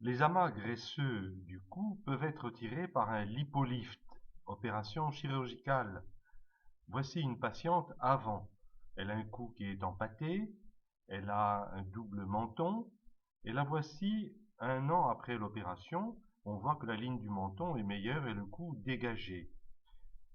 Les amas graisseux du cou peuvent être tirés par un lipolift, opération chirurgicale. Voici une patiente avant. Elle a un cou qui est empâté, elle a un double menton, et la voici 1 an après l'opération. On voit que la ligne du menton est meilleure et le cou dégagé.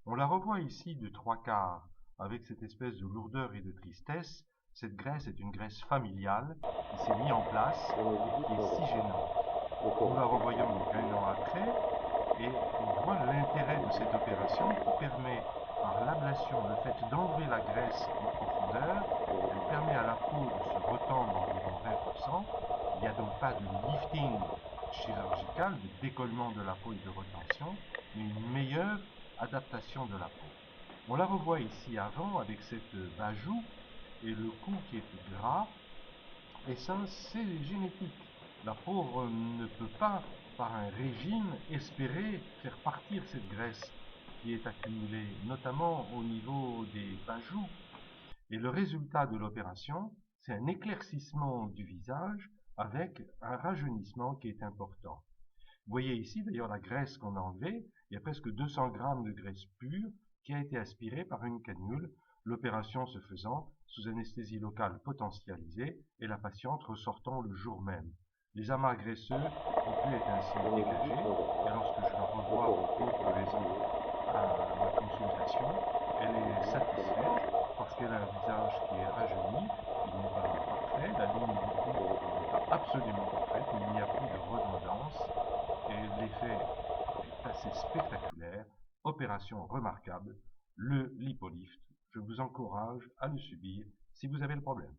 On la revoit ici de 3/4, avec cette espèce de lourdeur et de tristesse. Cette graisse est une graisse familiale qui s'est mise en place et qui est si gênante. Nous la revoyons donc 1 an après, et on voit l'intérêt de cette opération qui permet, par l'ablation, le fait d'enlever la graisse en profondeur, elle permet à la peau de se retendre environ 20%. Il n'y a donc pas de lifting chirurgical, de décollement de la peau et de retention, mais une meilleure adaptation de la peau. On la revoit ici avant avec cette bajoue et le cou qui est gras, et ça c'est génétique. La pauvre ne peut pas, par un régime, espérer faire partir cette graisse qui est accumulée, notamment au niveau des bajoues. Et le résultat de l'opération, c'est un éclaircissement du visage avec un rajeunissement qui est important. Vous voyez ici d'ailleurs la graisse qu'on a enlevée, il y a presque 200 grammes de graisse pure qui a été aspirée par une canule, l'opération se faisant sous anesthésie locale potentialisée et la patiente ressortant le jour même. Les amas graisseux ont pu être ainsi dégagés, et lorsque je la revois pour d'autres raisons à ma consultation, elle est satisfaite parce qu'elle a un visage qui est rajeuni, il n'est pas parfait, la ligne du cou n'est pas absolument parfaite, mais il n'y a plus de redondance, et l'effet est assez spectaculaire. Opération remarquable, le lipolift. Je vous encourage à le subir si vous avez le problème.